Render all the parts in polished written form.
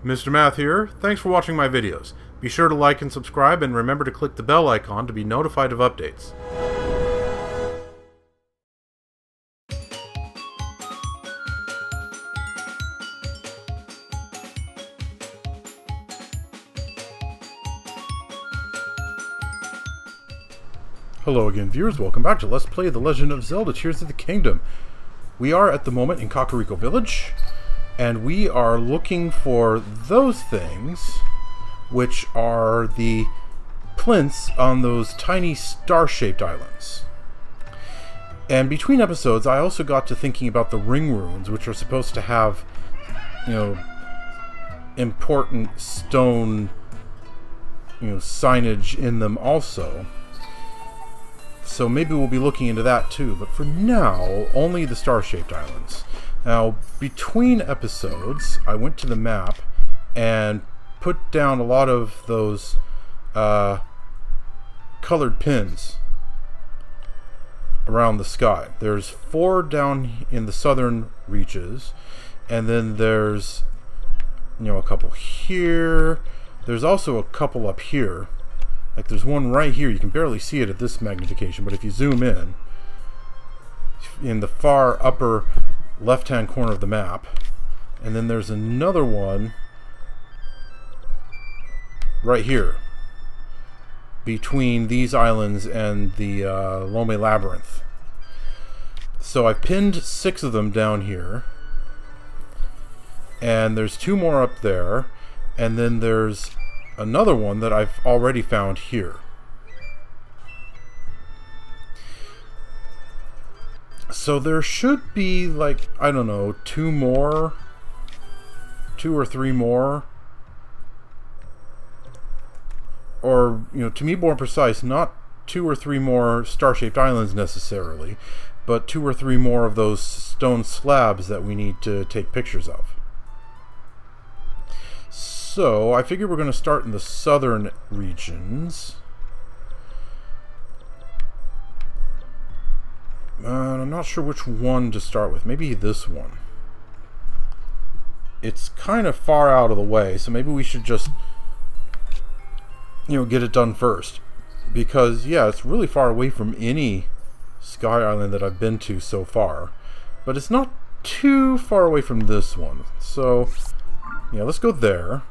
Mr. Math here. Thanks for watching my videos. Be sure to like and subscribe, and remember to click the bell icon to be notified of updates. Hello again, viewers. Welcome back to Let's Play The Legend of Zelda Tears of the Kingdom. We are at the moment in Kakariko Village, and we are looking for those things, which are the plinths on those tiny star-shaped islands. And between episodes, I also got to thinking about the ring runes, which are supposed to have, important stone, signage in them also. So maybe we'll be looking into that too, but for now, only the star-shaped islands. Now, between episodes, I went to the map and put down a lot of those colored pins around the sky. There's 4 down in the southern reaches, and then there's, a couple here. There's also a couple up here. Like there's one right here. You can barely see it at this magnification, but if you zoom in the far upper left-hand corner of the map, and then there's another one right here between these islands and the Lome Labyrinth. So I've pinned 6 of them down here, and there's 2 more up there, and then there's another one that I've already found here. So there should be, like, I don't know, 2 or 3 more. Or, to be more precise, not 2 or 3 more star-shaped islands necessarily, but 2 or 3 more of those stone slabs that we need to take pictures of. So, I figure we're going to start in the southern regions. I'm not sure which one to start with. Maybe this one. It's kind of far out of the way, so maybe we should just, get it done first. Because, yeah, it's really far away from any Sky Island that I've been to so far. But it's not too far away from this one. So, let's go there.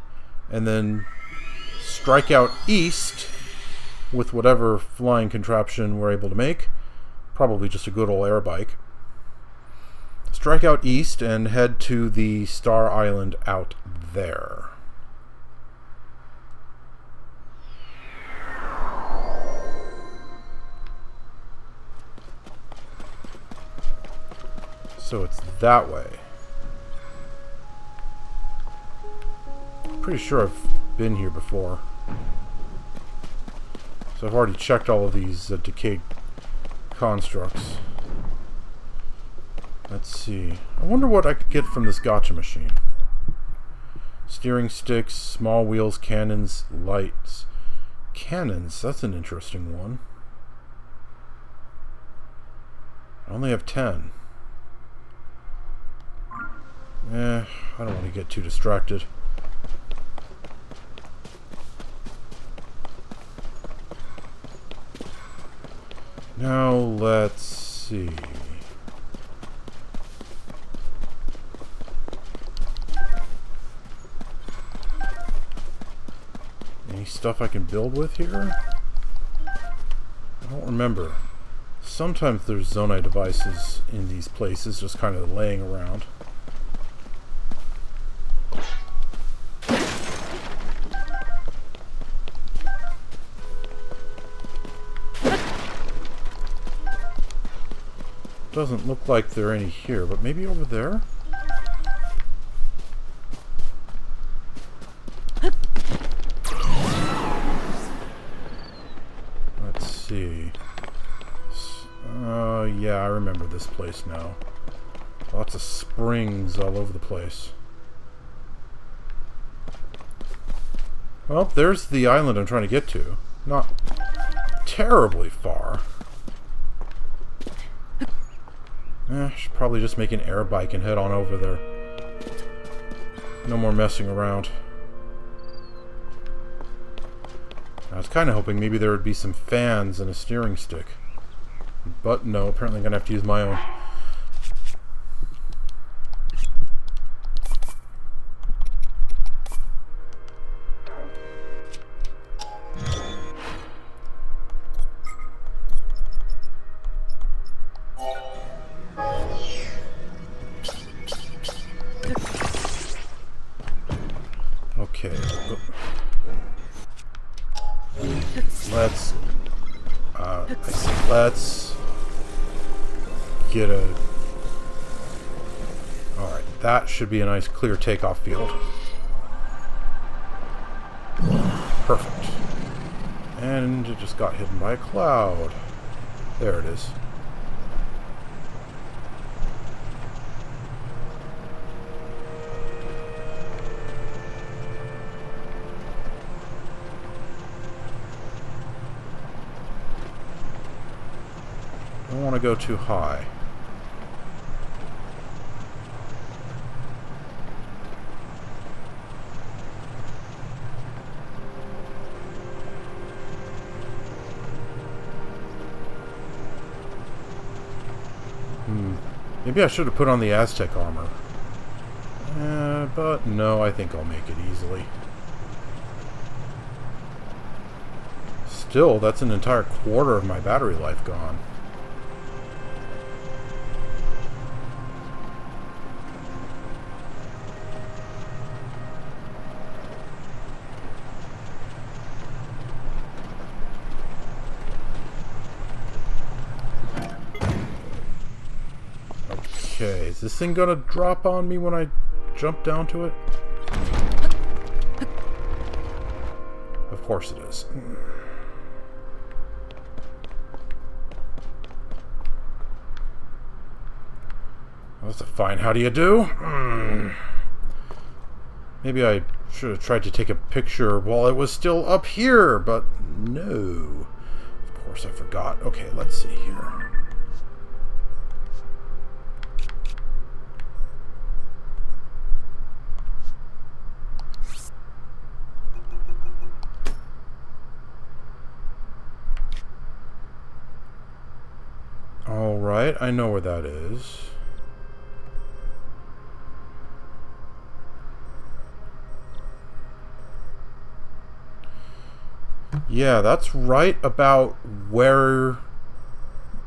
And then strike out east with whatever flying contraption we're able to make. Probably just a good old air bike. Strike out east and head to the Star Island out there. So it's that way. Pretty sure I've been here before. So I've already checked all of these decayed constructs. Let's see. I wonder what I could get from this gacha machine. Steering sticks, small wheels, cannons, lights. Cannons, that's an interesting one. I only have 10. I don't want to get too distracted. Now, let's see. Any stuff I can build with here? I don't remember. Sometimes there's Zonai devices in these places, just kind of laying around. Doesn't look like there are any here, but maybe over there? Let's see. Yeah, I remember this place now. Lots of springs all over the place. Well, there's the island I'm trying to get to. Not terribly far. Should probably just make an air bike and head on over there. No more messing around. I was kind of hoping maybe there would be some fans and a steering stick. But no, apparently I'm going to have to use my own. Okay. Let's get a... Alright, that should be a nice clear takeoff field. Perfect. And it just got hidden by a cloud. There it is. I don't want to go too high. Maybe I should have put on the Aztec armor. But no, I think I'll make it easily. Still, that's an entire quarter of my battery life gone. Okay, is this thing gonna drop on me when I jump down to it? Of course it is. That's a fine how do you do? Maybe I should have tried to take a picture while it was still up here, but no. Of course I forgot. Okay, let's see here. Alright, I know where that is. Yeah, that's right about where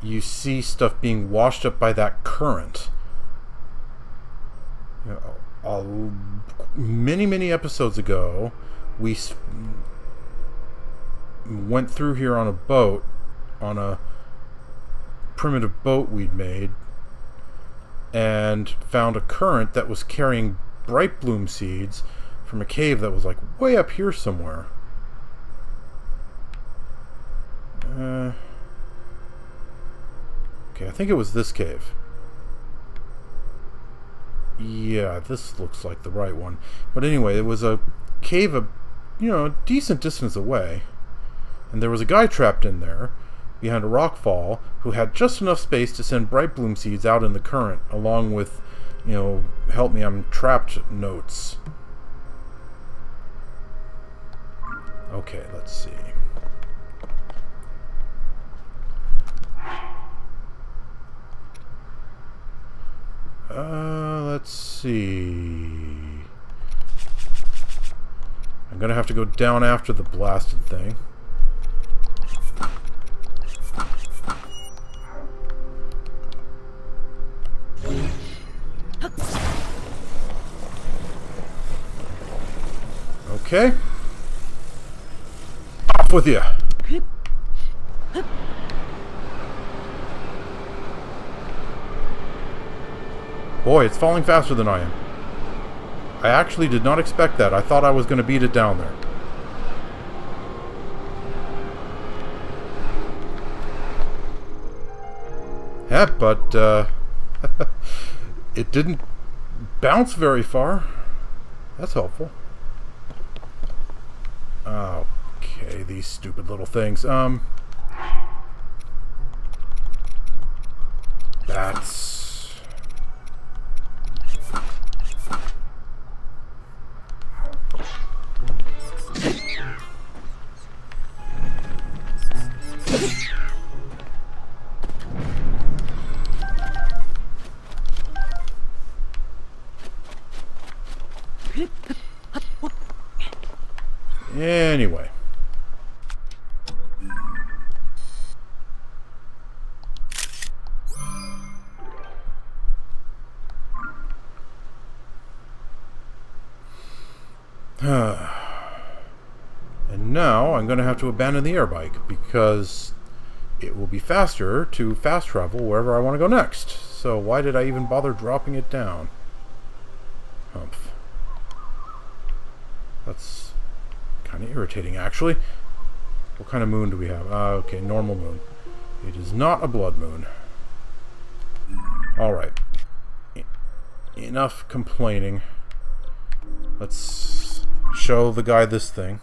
you see stuff being washed up by that current. You know, many episodes ago, we went through here on a boat, on a primitive boat we'd made, and found a current that was carrying bright bloom seeds from a cave that was like way up here somewhere. Okay, I think it was this cave. Yeah, this looks like the right one. But anyway, it was a cave a decent distance away, and there was a guy trapped in there behind a rock fall who had just enough space to send bright bloom seeds out in the current, along with, help me, I'm trapped notes. Okay, let's see. Let's see. I'm gonna have to go down after the blasted thing. Okay. Off with you. Boy, it's falling faster than I am. I actually did not expect that. I thought I was going to beat it down there. Yeah, but it didn't bounce very far. That's helpful. Okay, these stupid little things. That's... Anyway. And now I'm going to have to abandon the air bike because it will be faster to fast travel wherever I want to go next. So why did I even bother dropping it down? Humph. That's kind of irritating, actually. What kind of moon do we have? Okay, normal moon. It is not a blood moon. Alright. Enough complaining. Let's show the guy this thing.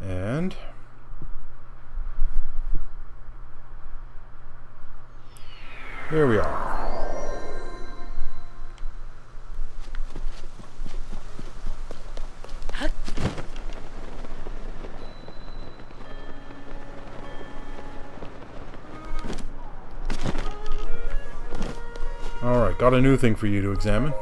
And here we are. Alright, got a new thing for you to examine.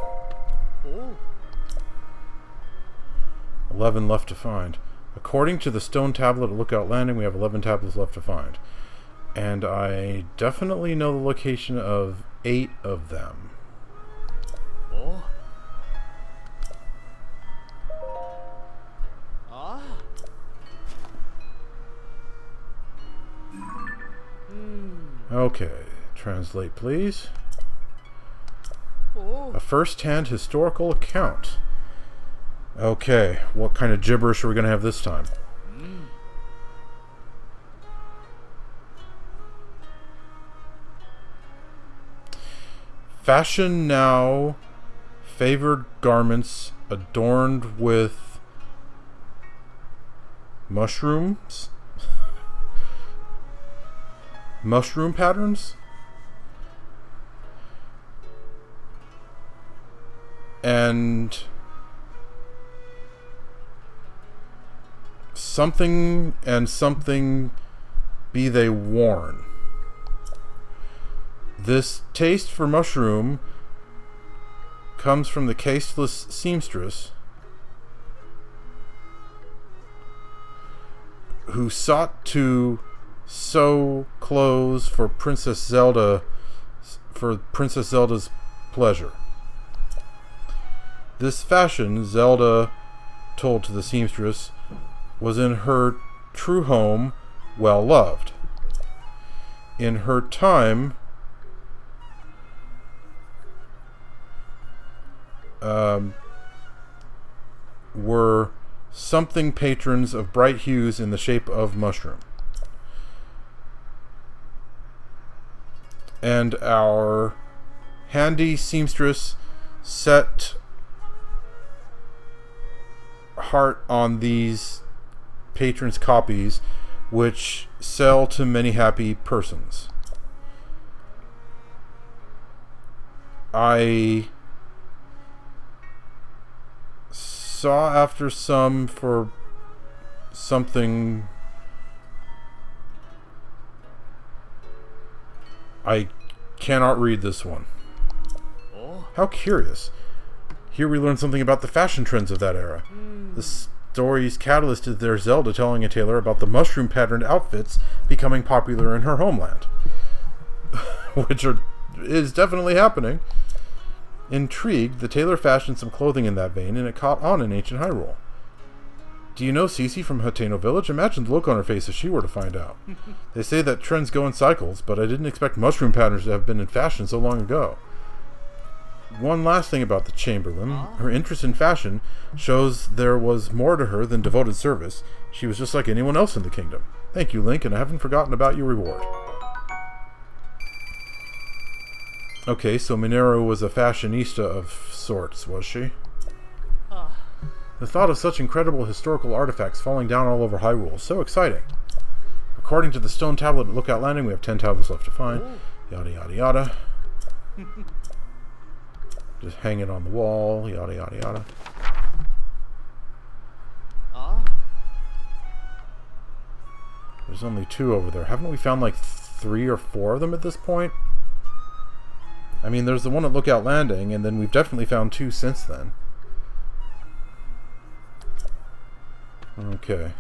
11 left to find. According to the stone tablet at Lookout Landing, we have 11 tablets left to find. And I definitely know the location of 8 of them. Oh. Okay, translate please. A first-hand historical account. Okay, what kind of gibberish are we going to have this time? Fashion now favored garments adorned with mushrooms? Mushroom patterns? And something and something be they worn. This taste for mushroom comes from the casteless seamstress who sought to sew clothes for Princess Zelda for Princess Zelda's pleasure. This fashion, Zelda told to the seamstress, was in her true home well loved. In her time, were something patrons of bright hues in the shape of mushroom. And our handy seamstress set heart on these patrons' copies, which sell to many happy persons. I saw after some for something. I cannot read this one. Oh. How curious. Here we learn something about the fashion trends of that era. The story's catalyst is their Zelda telling a tale about the mushroom patterned outfits becoming popular in her homeland. Which is definitely happening. Intrigued, the tailor fashioned some clothing in that vein, and it caught on in ancient Hyrule. Do you know Cece from Hateno Village? Imagine the look on her face if she were to find out. They say that trends go in cycles, but I didn't expect mushroom patterns to have been in fashion so long ago. One last thing about the Chamberlain. Her interest in fashion shows there was more to her than devoted service. She was just like anyone else in the kingdom. Thank you, Link, and I haven't forgotten about your reward. Okay, so Mineru was a fashionista of sorts, was she? The thought of such incredible historical artifacts falling down all over Hyrule is so exciting. According to the stone tablet at Lookout Landing, we have 10 tablets left to find. Yada yada yada. Just hang it on the wall. Yada yada yada. There's only 2 over there. Haven't we found like 3 or 4 of them at this point? I mean, there's the one at Lookout Landing, and then we've definitely found 2 since then. Okay.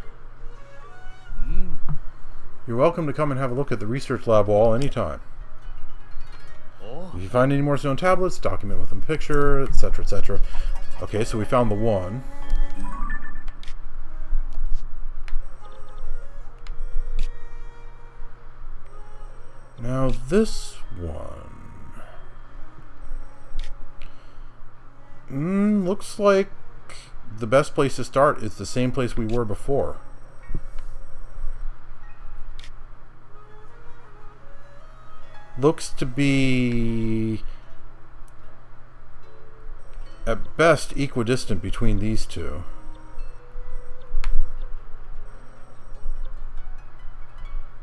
You're welcome to come and have a look at the research lab wall anytime. If you find any more stone tablets, document with a picture, etc., etc. Okay, so we found the one. Now this one. Looks like the best place to start is the same place we were before. Looks to be at best equidistant between these 2.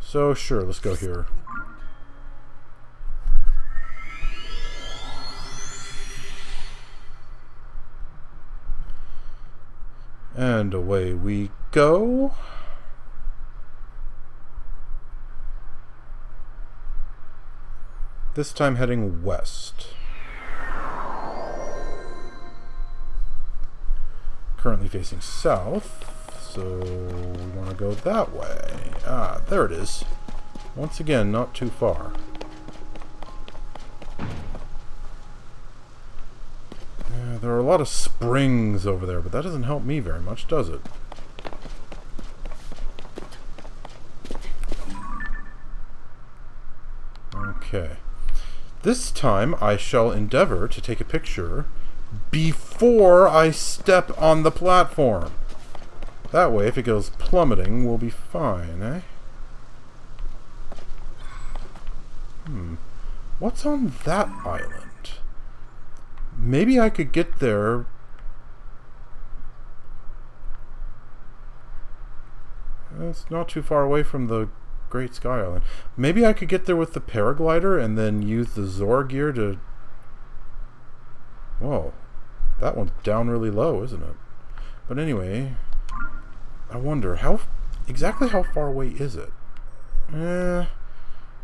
So sure, let's go here. And away we go. This time heading west. Currently facing south, so we want to go that way. Ah, there it is. Once again, not too far. There are a lot of springs over there, but that doesn't help me very much, does it? Okay. This time I shall endeavor to take a picture before I step on the platform. That way, if it goes plummeting, we'll be fine, eh? What's on that island? Maybe I could get there. It's not too far away from the Great Sky Island. Maybe I could get there with the paraglider and then use the Zora gear to... Whoa. That one's down really low, isn't it? But anyway, I wonder, exactly how far away is it?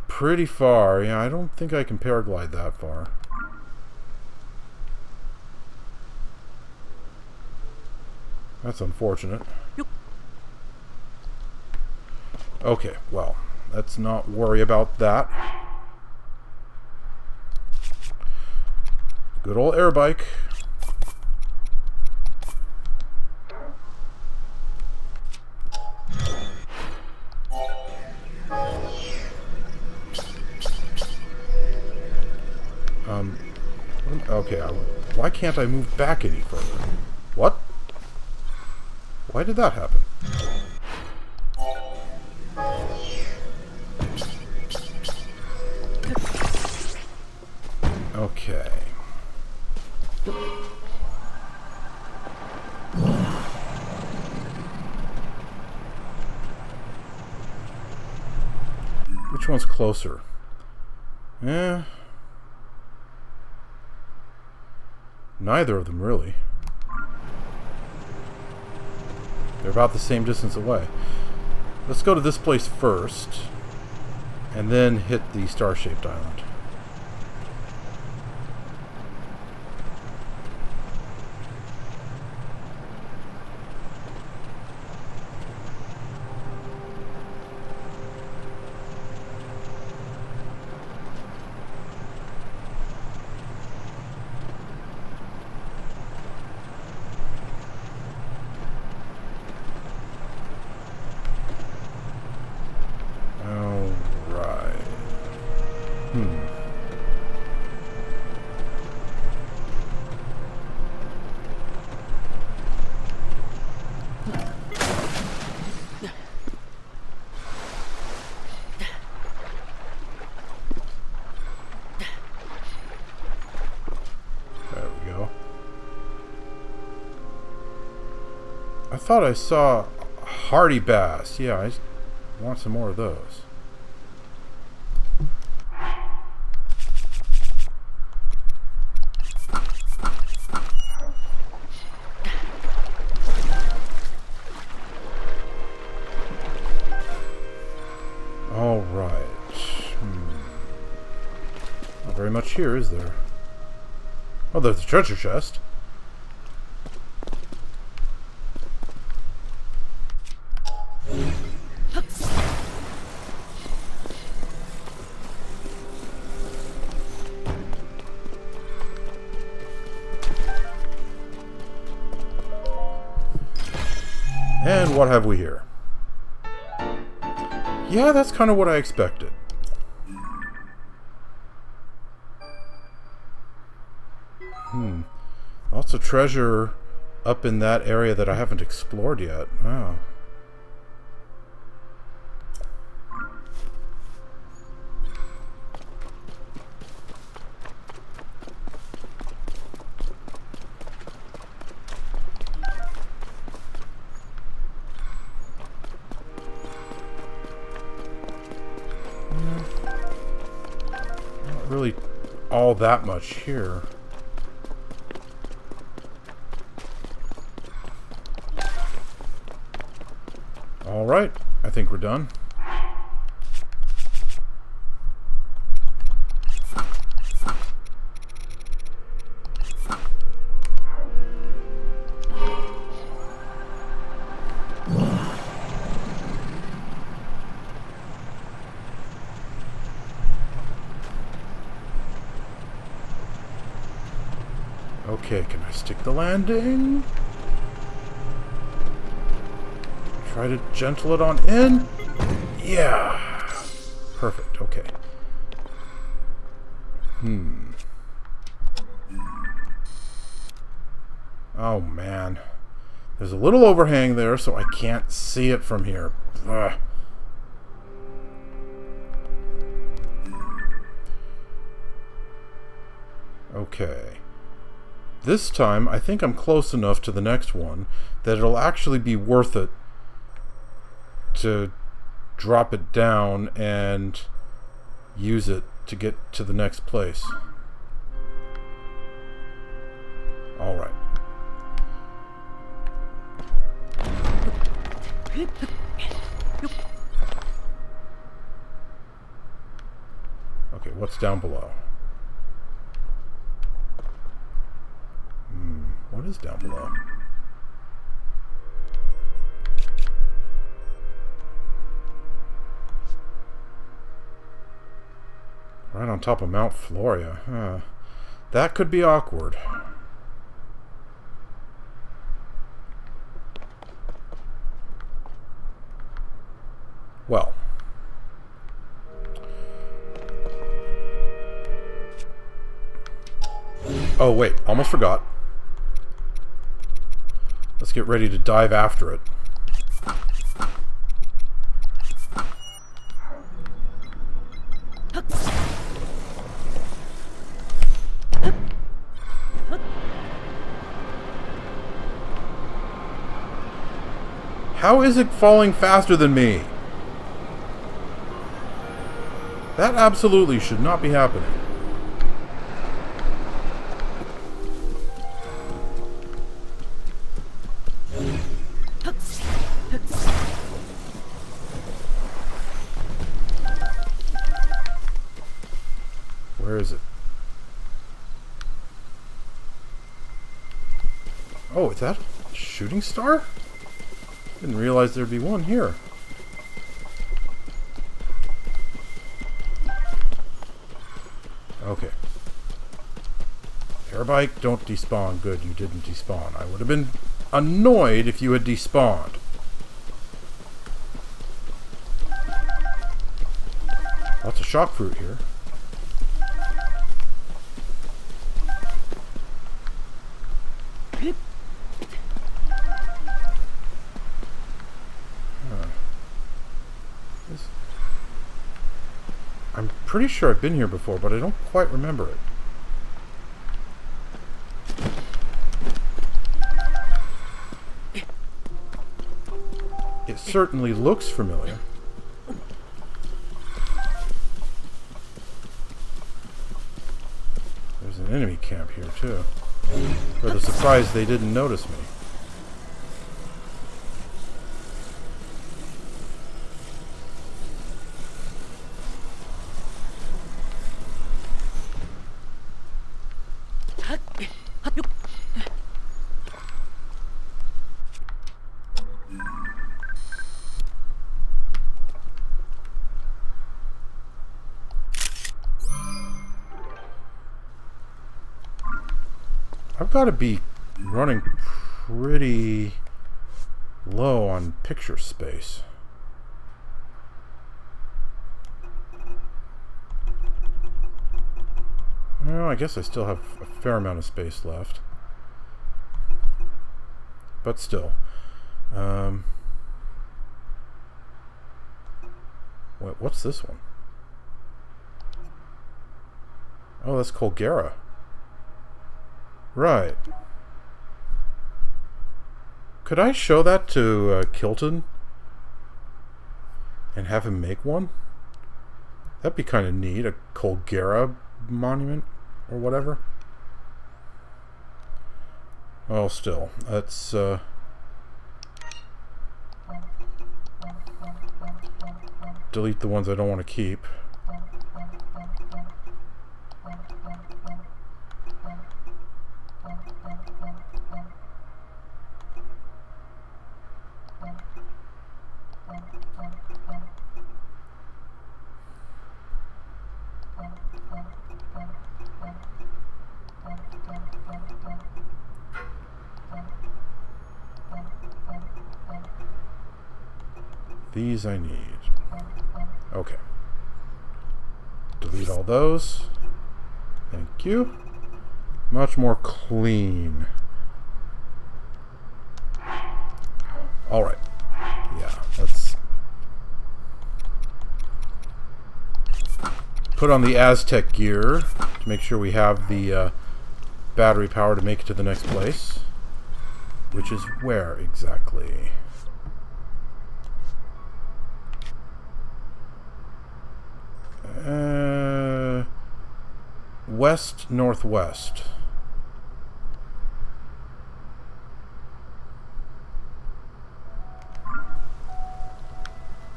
Pretty far. Yeah, I don't think I can paraglide that far. That's unfortunate. Okay, well, let's not worry about that. Good old air bike. Okay, why can't I move back any further? What? Why did that happen? Okay. Which one's closer? Neither of them, really. They're about the same distance away. Let's go to this place first, and then hit the star-shaped island. I thought I saw hardy bass. Yeah, I want some more of those. much here, is there? Oh, there's the treasure chest. And what have we here? Yeah, that's kind of what I expected. Lots of treasure up in that area that I haven't explored yet. Wow. Not really all that much here. Alright, I think we're done. Okay, can I stick the landing? Try to gentle it on in. Yeah. Perfect. Okay. Oh, man. There's a little overhang there, so I can't see it from here. Ugh. Okay. This time, I think I'm close enough to the next one that it'll actually be worth it to drop it down and use it to get to the next place. Alright. Okay, what's down below? What is down below? Right on top of Mount Floria. Huh. That could be awkward. Well. Oh, wait. Almost forgot. Let's get ready to dive after it. How is it falling faster than me? That absolutely should not be happening. Where is it? Oh, is that a shooting star? Didn't realize there'd be one here. Okay. Airbike, don't despawn. Good, you didn't despawn. I would have been annoyed if you had despawned. Lots of shock fruit here. I'm pretty sure I've been here before, but I don't quite remember it. It certainly looks familiar. There's an enemy camp here, too. Rather surprised they didn't notice me. I've got to be running pretty low on picture space. Well, I guess I still have a fair amount of space left. But still. What's this one? Oh, that's Colgera. Right. Could I show that to Kilton? And have him make one? That'd be kind of neat. A Colgera monument or whatever. Oh, still. Let's delete the ones I don't want to keep. These I need. Okay. Delete all those. Thank you. Much more clean. Alright. Yeah, let's put on the Aztec gear to make sure we have the battery power to make it to the next place. Which is where exactly? West northwest.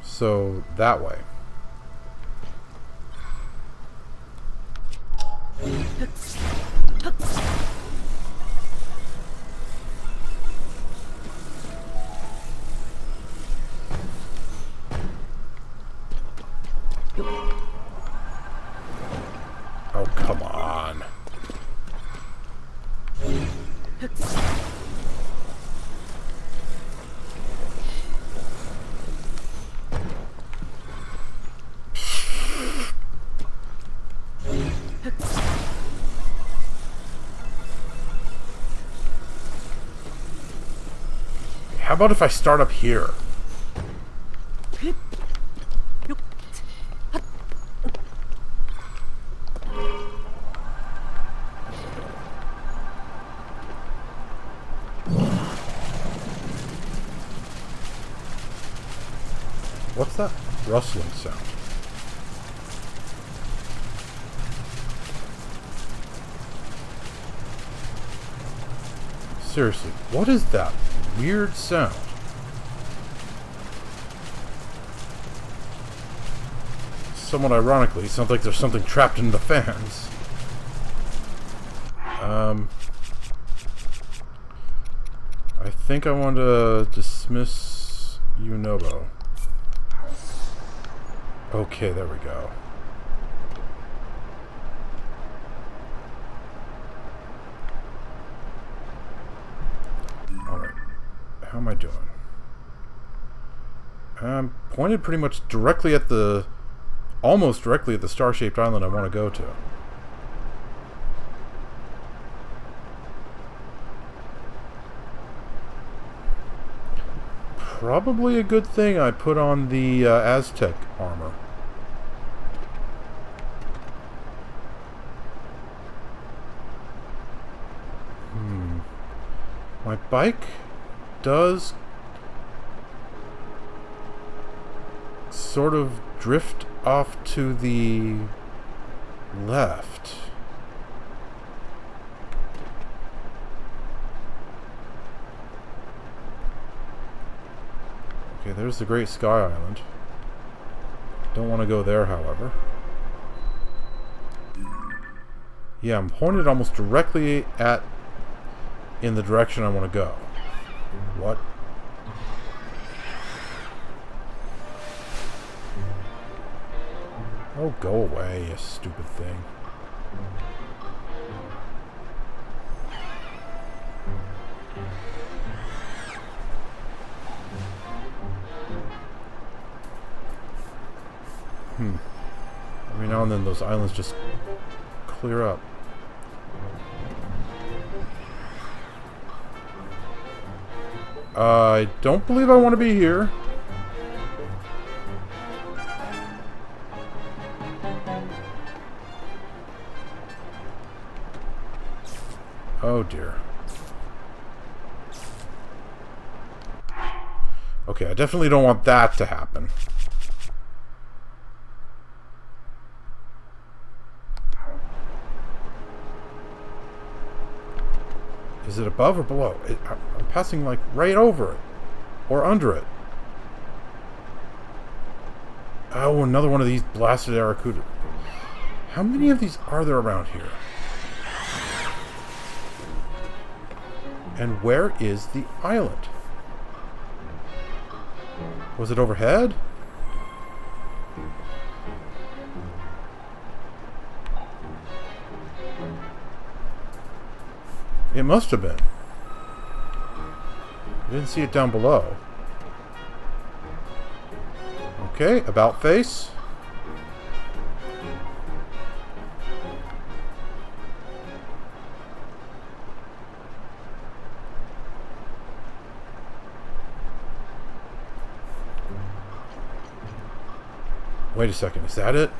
So that way. Oh, come on. How about if I start up here? What's that rustling sound? Seriously, what is that weird sound? Somewhat ironically, it sounds like there's something trapped in the fans. I think I want to dismiss Unobo. Okay, there we go. Alright. How am I doing? I'm pointed pretty much directly at the... almost directly at the star-shaped island I want to go to. Probably a good thing I put on the Aztec armor. My bike does sort of drift off to the left. Okay, there's the Great Sky Island. Don't want to go there, however. Yeah, I'm pointed almost directly at... in the direction I want to go. What? Oh, go away, you stupid thing. Every now and then those islands just clear up. I don't believe I want to be here. Oh dear. Okay, I definitely don't want that to happen. Is it above or below? I'm passing like right over it. Or under it. Oh, another one of these blasted Aracuda. How many of these are there around here? And where is the island? Was it overhead? It must have been. I didn't see it down below. Okay, about face. Wait a second, is that it?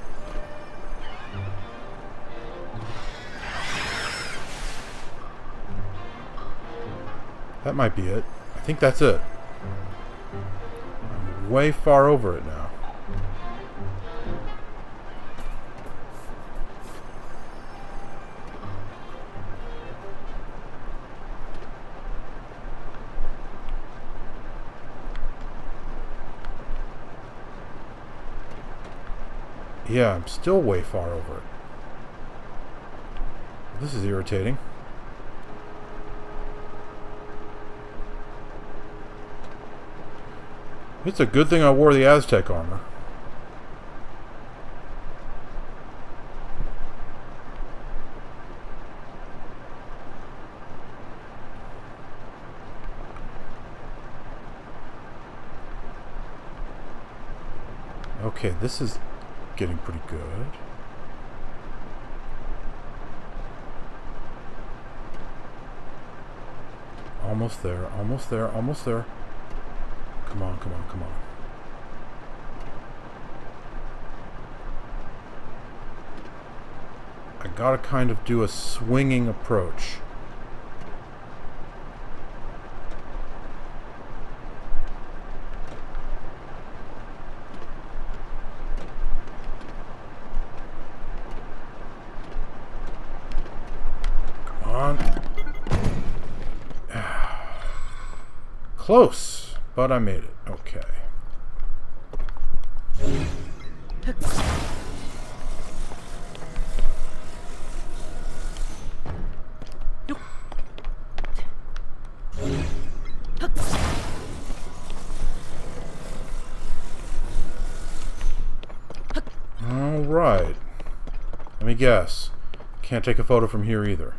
That might be it. I think that's it. I'm way far over it now. Yeah, I'm still way far over it. This is irritating. It's a good thing I wore the Aztec armor. Okay, this is getting pretty good. Almost there, almost there, almost there. Come on, come on, come on. I gotta kind of do a swinging approach. Come on. Close, but I made it. Okay. All right. Let me guess. Can't take a photo from here either.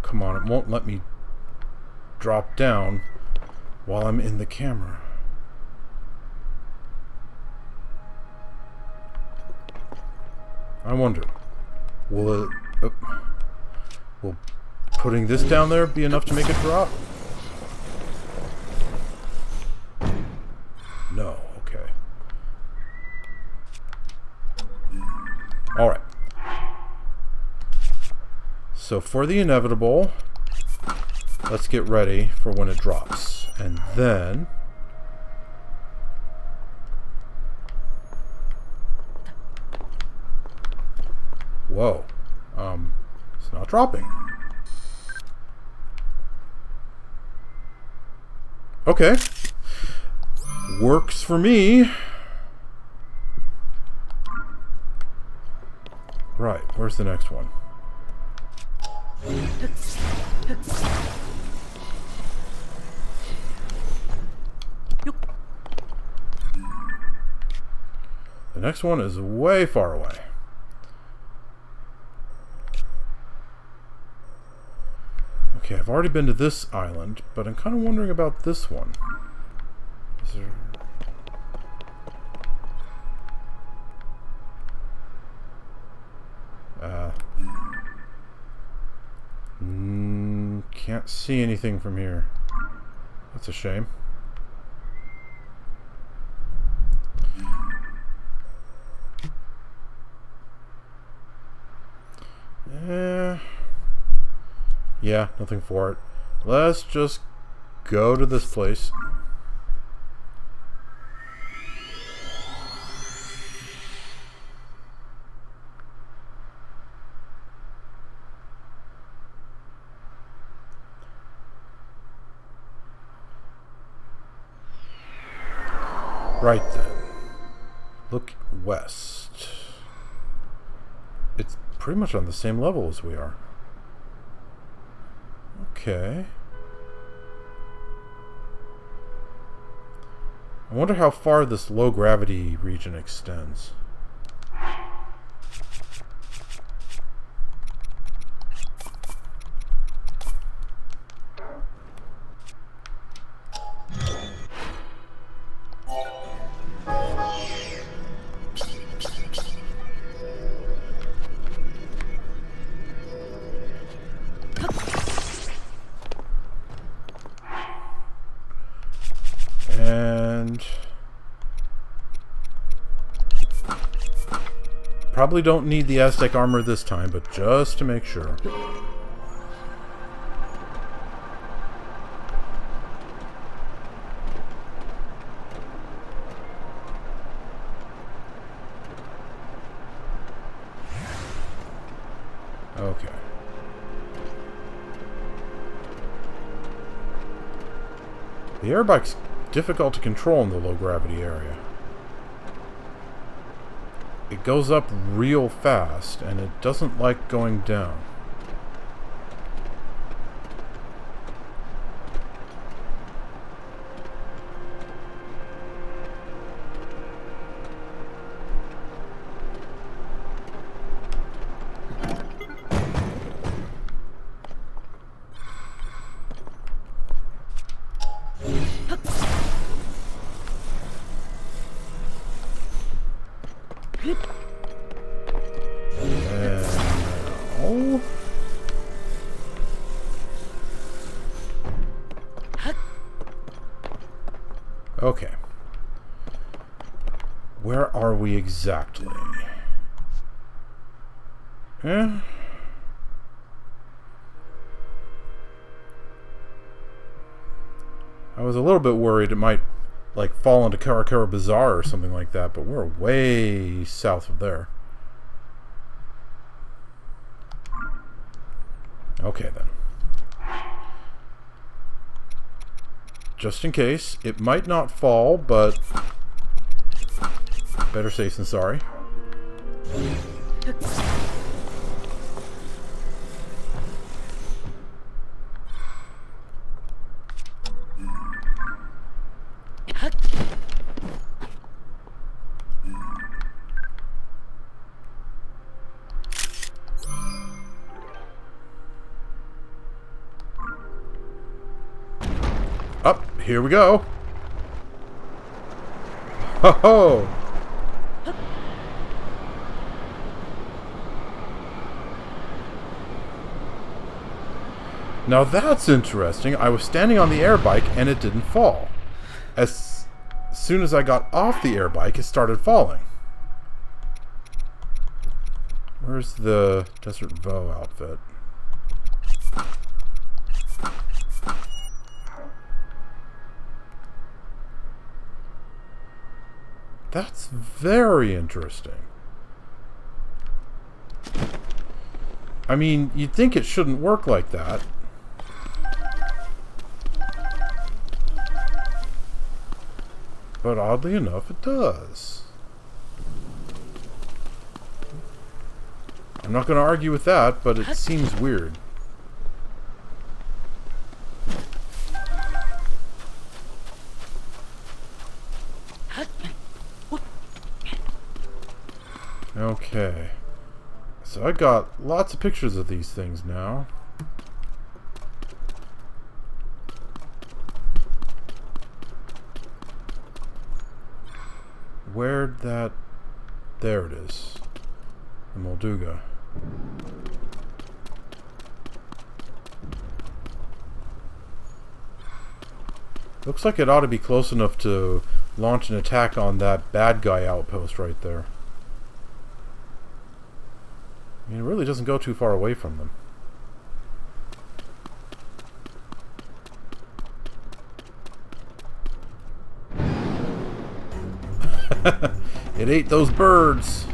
Come on, it won't let me drop down while I'm in the camera. I wonder, will putting this down there be enough to make it drop? No, okay. Alright. So for the inevitable, let's get ready for when it drops. And then... Whoa. It's not dropping. Okay. Works for me. Right, where's the next one? The next one is way far away. Okay, I've already been to this island, but I'm kind of wondering about this one. Is there... Can't see anything from here. That's a shame. Yeah, nothing for it. Let's just go to this place. Right then. Look west. It's pretty much on the same level as we are. Okay. I wonder how far this low gravity region extends. And probably don't need the Aztec armor this time, but just to make sure. Okay. The air bike's difficult to control in the low gravity area. It goes up real fast and it doesn't like going down. Okay. Where are we exactly? I was a little bit worried it might like fall into Karakura Bazaar or something like that, but we're way south of there. Okay then. Just in case, it might not fall, but better safe than sorry. Up, here we go. Ho ho! Now that's interesting. I was standing on the air bike and it didn't fall. As soon as I got off the air bike, it started falling. Where's the Desert Vow outfit? That's very interesting. I mean, you'd think it shouldn't work like that. But oddly enough, it does. I'm not going to argue with that, but it seems weird. Okay. So I got lots of pictures of these things now. Where'd that... There it is. The Molduga. Looks like it ought to be close enough to launch an attack on that bad guy outpost right there. I mean, it really doesn't go too far away from them. It ate those birds.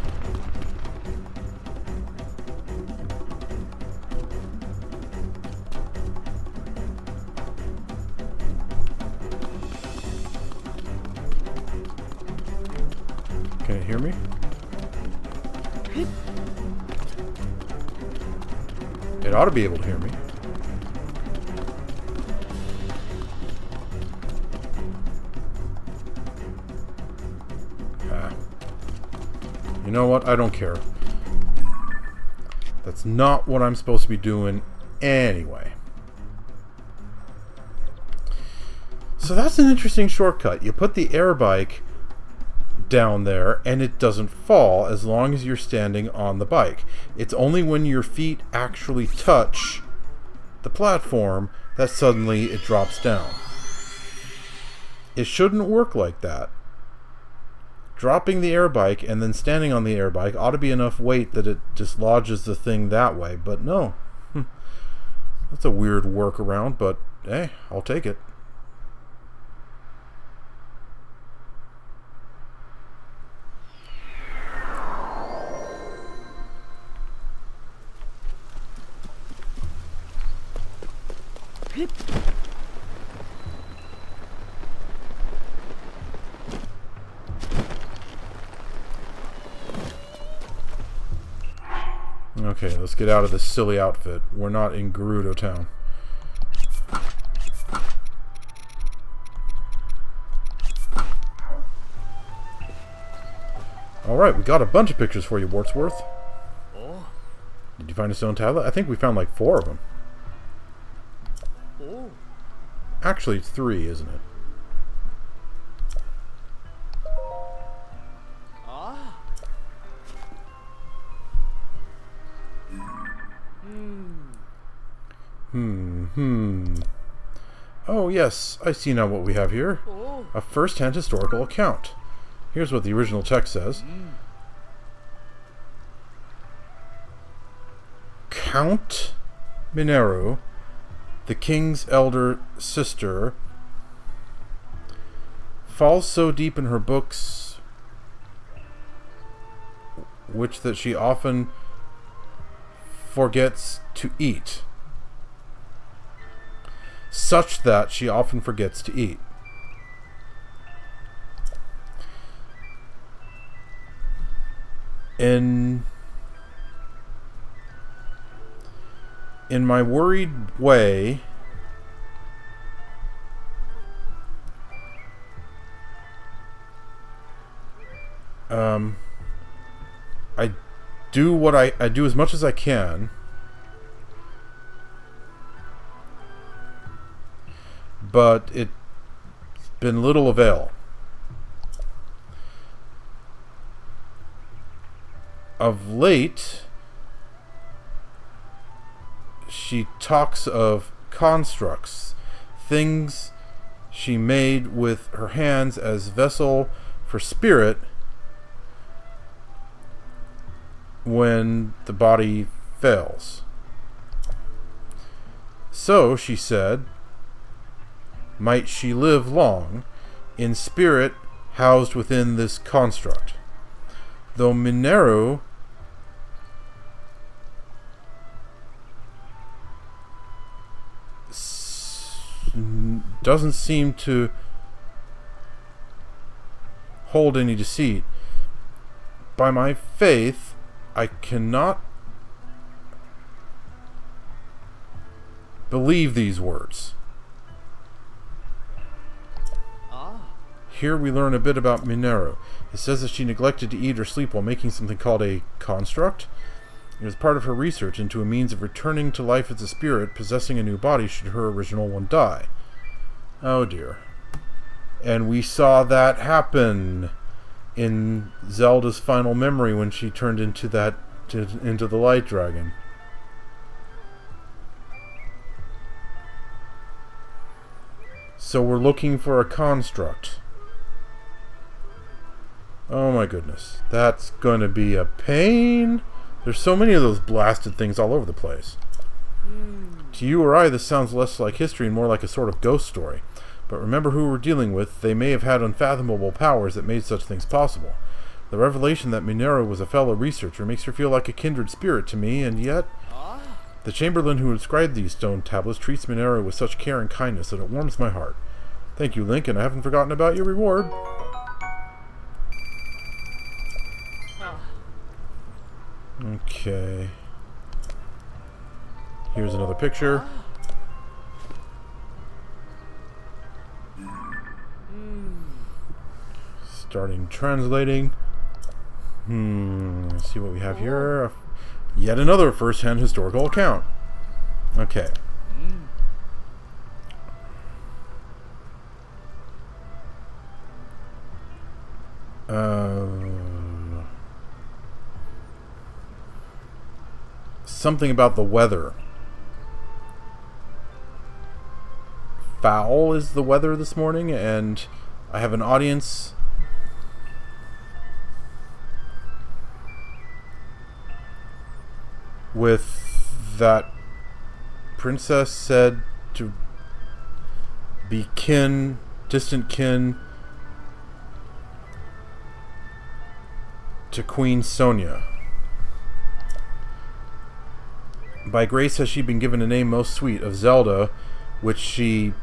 Can it hear me? It ought to be able to hear me. You know what? I don't care. That's not what I'm supposed to be doing anyway. So that's an interesting shortcut. You put the air bike down there and it doesn't fall as long as you're standing on the bike. It's only when your feet actually touch the platform that suddenly it drops down. It shouldn't work like that. Dropping the air bike and then standing on the air bike ought to be enough weight that it dislodges the thing that way, but no. That's a weird workaround, but hey, I'll take it. Okay, let's get out of this silly outfit. We're not in Gerudo Town. Alright, we got a bunch of pictures for you, Wortsworth. Oh. Did you find a stone tablet? I think we found like 4 of them. Oh. Actually, it's 3, isn't it? Ah. Oh, yes, I see now what we have here. Oh. A first-hand historical account. Here's what the original text says. Count Mineru, the king's elder sister, falls so deep in her books which that she often forgets to eat. Such that she often forgets to eat. In my worried way, I do what I do as much as I can, but it's been little avail. Of late, she talks of constructs, things she made with her hands as vessel for spirit when the body fails. So, she said, might she live long, in spirit housed within this construct. Though Mineru doesn't seem to hold any deceit, by my faith, I cannot believe these words. Ah. Here we learn a bit about Mineru. It says that she neglected to eat or sleep while making something called a construct. It was part of her research into a means of returning to life as a spirit, possessing a new body should her original one die. Oh dear. And we saw that happen in Zelda's final memory when she turned into into the light dragon. So we're looking for a construct. Oh my goodness. That's going to be a pain. There's so many of those blasted things all over the place. To you or I, this sounds less like history and more like a sort of ghost story. But remember who we're dealing with. They may have had unfathomable powers that made such things possible. The revelation that Mineru was a fellow researcher makes her feel like a kindred spirit to me, and yet the Chamberlain who inscribed these stone tablets treats Mineru with such care and kindness that it warms my heart. Thank you, Link, and I haven't forgotten about your reward. Okay. Here's another picture. Starting translating. Let's see what we have here. Yet another first-hand historical account. Okay. Something about the weather. Foul is the weather this morning, and I have an audience with that princess said to be distant kin to Queen Sonia. By grace has she been given a name most sweet of Zelda, which she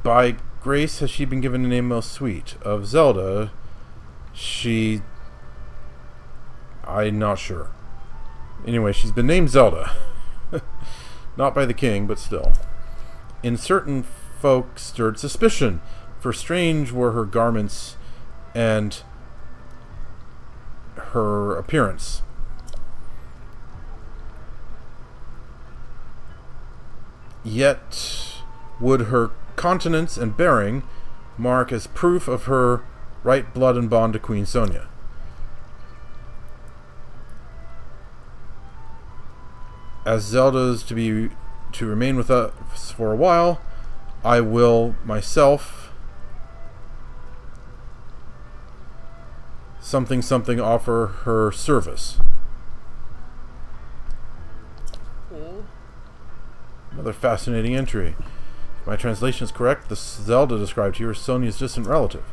by grace has she been given a name most sweet of Zelda. I'm not sure. Anyway, she's been named Zelda. Not by the king, but still. In certain folk stirred suspicion, for strange were her garments and her appearance. Yet would her countenance and bearing mark as proof of her right blood and bond to Queen Sonia. As Zelda is to remain with us for a while, I will myself something offer her service. Another fascinating entry. If my translation is correct, the Zelda described here is Sonia's distant relative.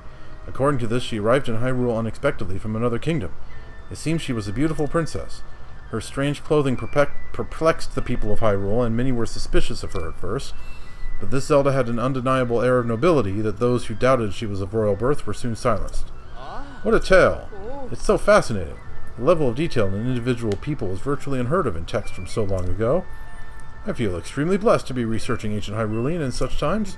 According to this, she arrived in Hyrule unexpectedly from another kingdom. It seems she was a beautiful princess. Her strange clothing perplexed the people of Hyrule, and many were suspicious of her at first. But this Zelda had an undeniable air of nobility that those who doubted she was of royal birth were soon silenced. What a tale! It's so fascinating. The level of detail in individual people is virtually unheard of in text from so long ago. I feel extremely blessed to be researching ancient Hyrulean in such times.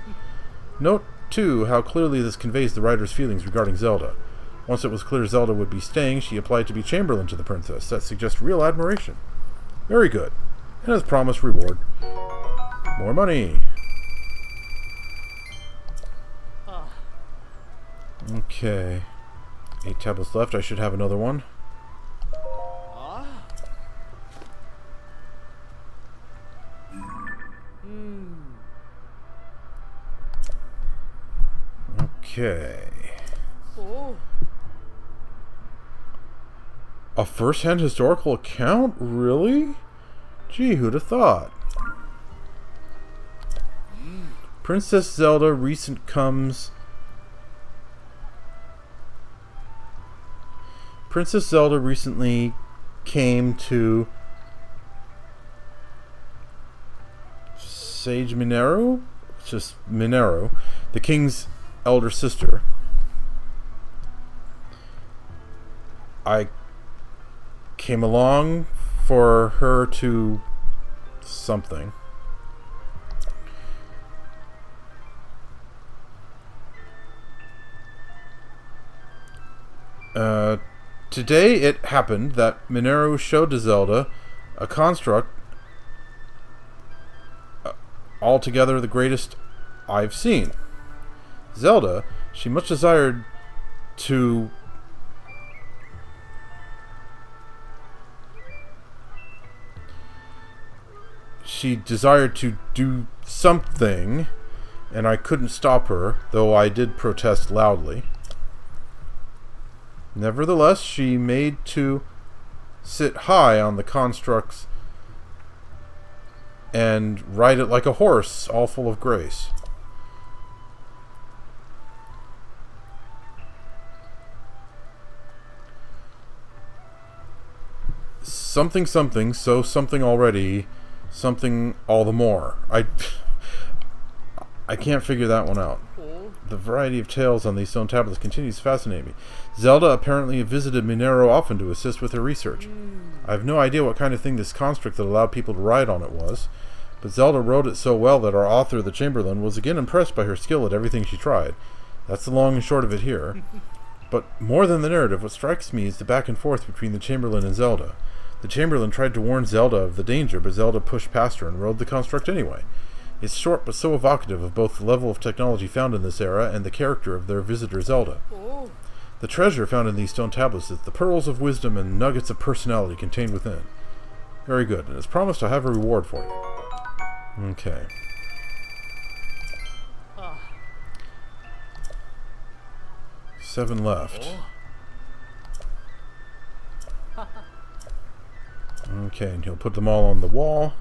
Note, too, how clearly this conveys the writer's feelings regarding Zelda. Once it was clear Zelda would be staying, she applied to be Chamberlain to the princess. That suggests real admiration. Very good. And as promised, reward. More money. Okay. 8 tablets left. I should have another one. Okay. A first-hand historical account? Really? Gee, who'd have thought? Princess Zelda recent comes... Princess Zelda recently came to Sage Mineru? Just Mineru, the king's elder sister. I came along for her to something. Today it happened that Mineru showed to Zelda a construct altogether the greatest I've seen. Zelda, she much desired to do something, and I couldn't stop her, though I did protest loudly. Nevertheless, she made to sit high on the constructs and ride it like a horse, all full of grace. Something something, so something already, something all the more. I can't figure that one out. The variety of tales on these stone tablets continues to fascinate me. Zelda apparently visited Mineru often to assist with her research. I have no idea what kind of thing this construct that allowed people to ride on it was, but Zelda wrote it so well that our author, the Chamberlain, was again impressed by her skill at everything she tried. That's the long and short of it here. But more than the narrative, what strikes me is the back and forth between the Chamberlain and Zelda. The Chamberlain tried to warn Zelda of the danger, but Zelda pushed past her and rode the construct anyway. It's short but so evocative of both the level of technology found in this era and the character of their visitor Zelda. The treasure found in these stone tablets is the pearls of wisdom and nuggets of personality contained within. Very good, and as promised, I have a reward for you. Okay. Seven left. Okay, and he'll put them all on the wall.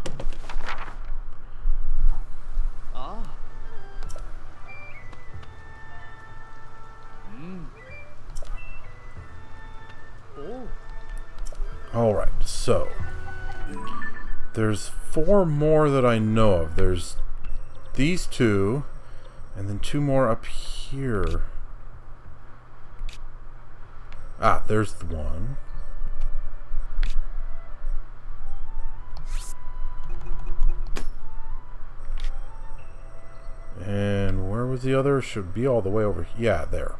Alright, so there's 4 more that I know of. There's these 2, and then 2 more up here. Ah, there's the one. And where was the other? Should be all the way over here. Yeah, there.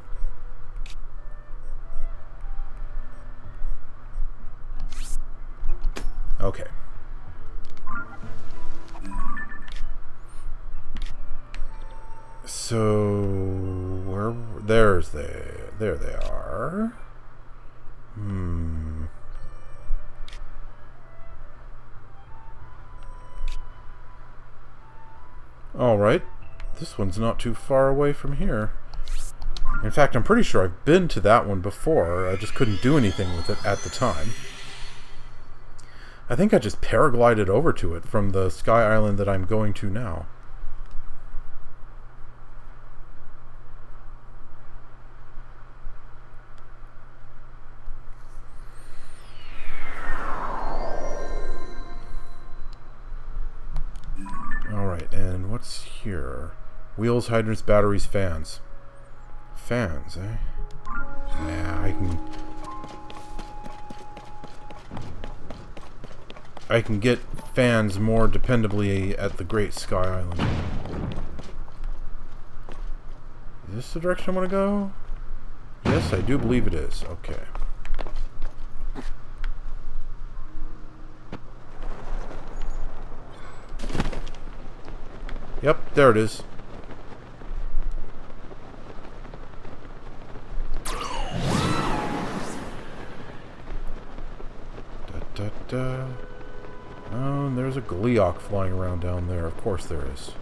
Okay. So where? There they are. All right. This one's not too far away from here. In fact, I'm pretty sure I've been to that one before. I just couldn't do anything with it at the time. I think I just paraglided over to it from the Sky Island that I'm going to now. Alright, and what's here? Wheels, hydrants, batteries, fans. Fans, eh? Nah, I can get fans more dependably at the Great Sky Island. Is this the direction I want to go? Yes, I do believe it is. Okay. Yep, there it is. Da. Oh, and there's a Gleeok flying around down there. Of course there is.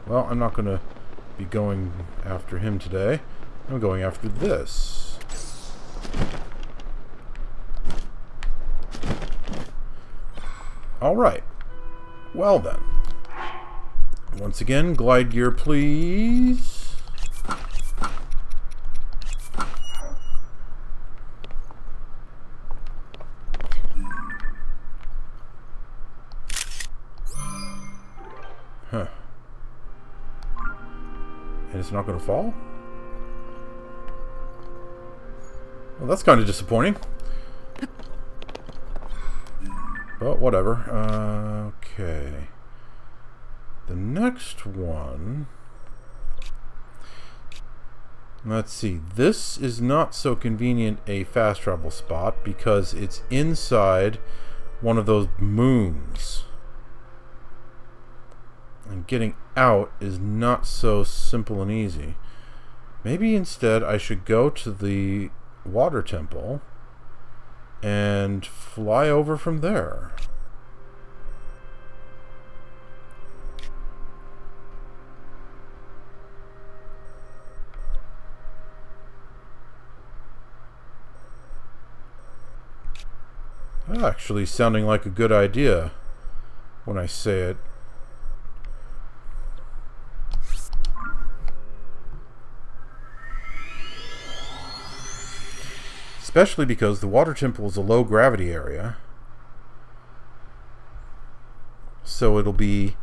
Well, I'm not going to be going after him today. I'm going after this. Alright. Well then. Once again, glide gear please. Huh. And it's not going to fall? Well, that's kind of disappointing. But whatever. Okay. The next one... Let's see. This is not so convenient a fast travel spot because it's inside one of those moons. And getting out is not so simple and easy. Maybe instead I should go to the water temple and fly over from there. Actually sounding like a good idea when I say it. Especially because the water temple is a low gravity area. So it'll be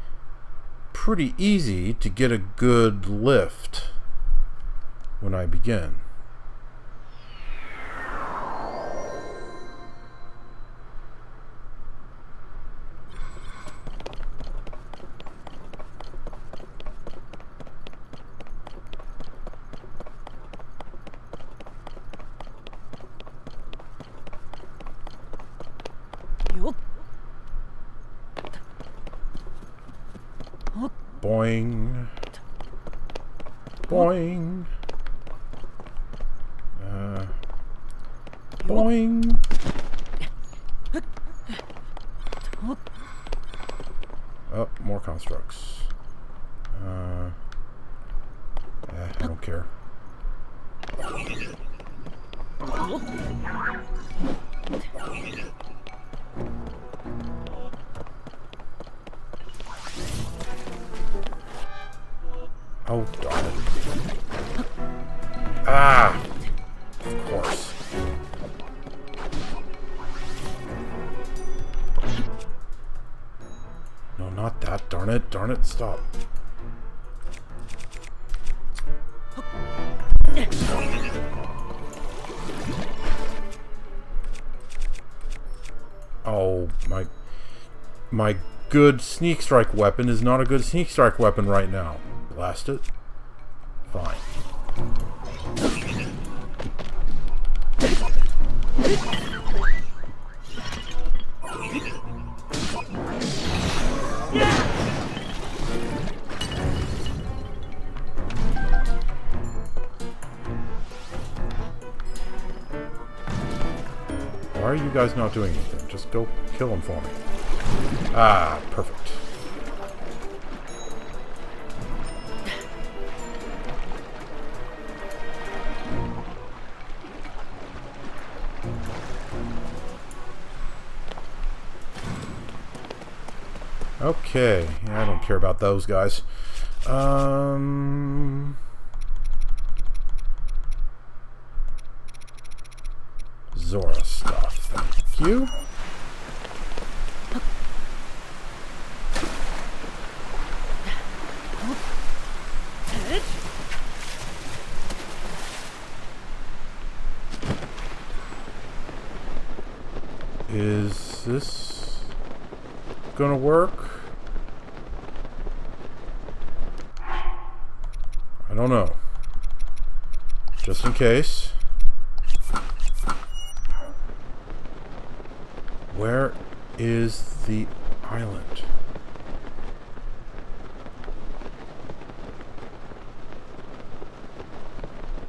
pretty easy to get a good lift when I begin. Boing. Boing. Boing. Oh, more constructs. I don't care. Oh, darn it. Ah! Of course. No, not that. Darn it. Darn it. Stop. Oh, my good sneak strike weapon is not a good sneak strike weapon right now. Blast it. Fine. Why are you guys not doing anything? Just go kill them for me. Ah, perfect. Okay, yeah, I don't care about those guys. Zora stuff. Thank you. Is this gonna work? I don't know. Just in case. Where is the island?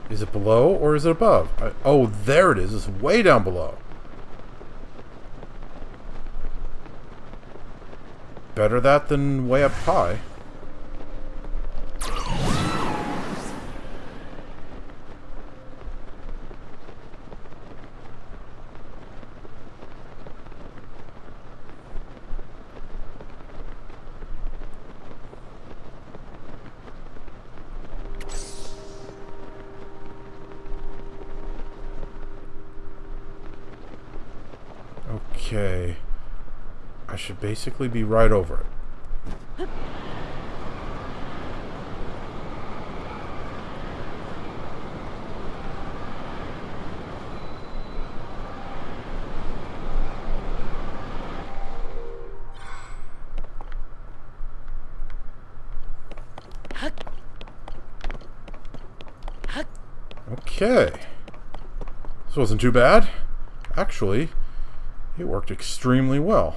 Is it below or is it above? Oh, there it is. It's way down below. Better that than way up high. Okay. I should basically be right over it. Okay. This wasn't too bad. Actually, it worked extremely well.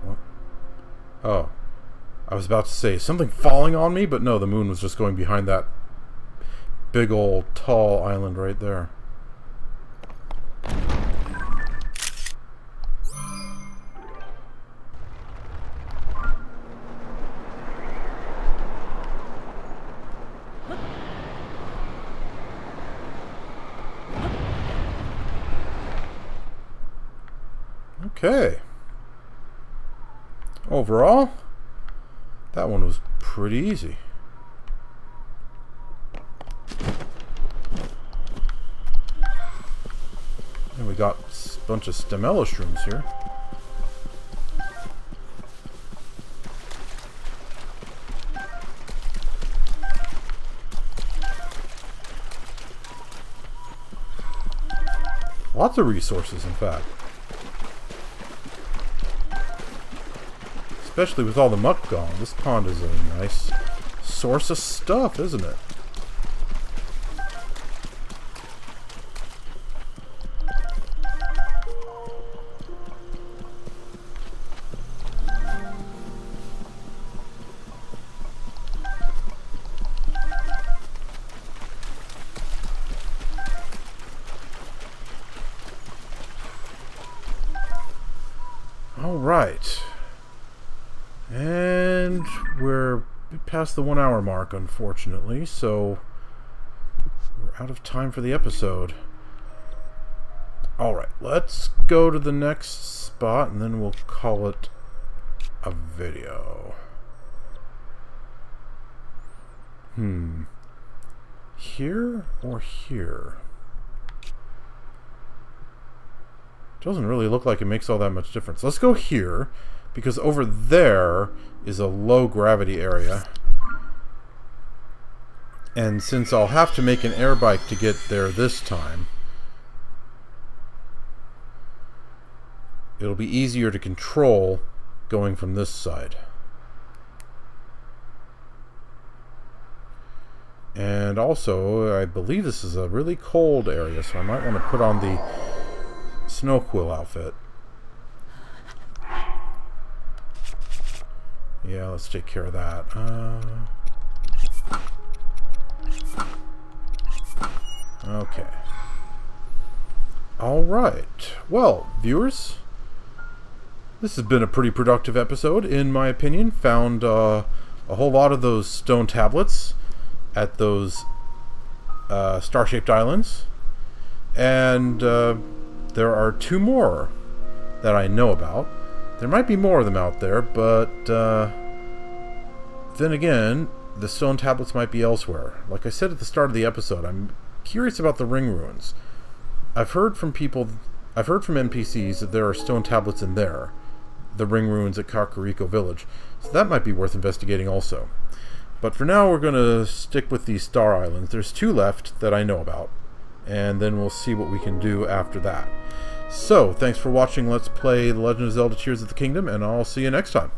What? Oh. I was about to say, something falling on me, but no, the moon was just going behind that big old tall island right there. Okay. Overall, that one was pretty easy. And we got a bunch of stemella shrooms here. Lots of resources, in fact. Especially with all the muck gone. This pond is a nice source of stuff, isn't it? All right. And we're past the 1 hour mark, unfortunately, so we're out of time for the episode. Alright, let's go to the next spot and then we'll call it a video. Here or here? Doesn't really look like it makes all that much difference. Let's go here. Because over there is a low gravity area. And since I'll have to make an air bike to get there this time, it'll be easier to control going from this side. And also, I believe this is a really cold area, so I might want to put on the snow quill outfit. Yeah, let's take care of that. Okay. Alright. Well, viewers, this has been a pretty productive episode, in my opinion. Found a whole lot of those stone tablets at those star-shaped islands. And there are 2 more that I know about. There might be more of them out there, but then again, the stone tablets might be elsewhere. Like I said at the start of the episode, I'm curious about the ring ruins. I've heard from NPCs that there are stone tablets in there, the ring ruins at Kakariko Village, so that might be worth investigating also. But for now, we're going to stick with these star islands. There's 2 left that I know about, and then we'll see what we can do after that. So, thanks for watching Let's Play The Legend of Zelda Tears of the Kingdom, and I'll see you next time.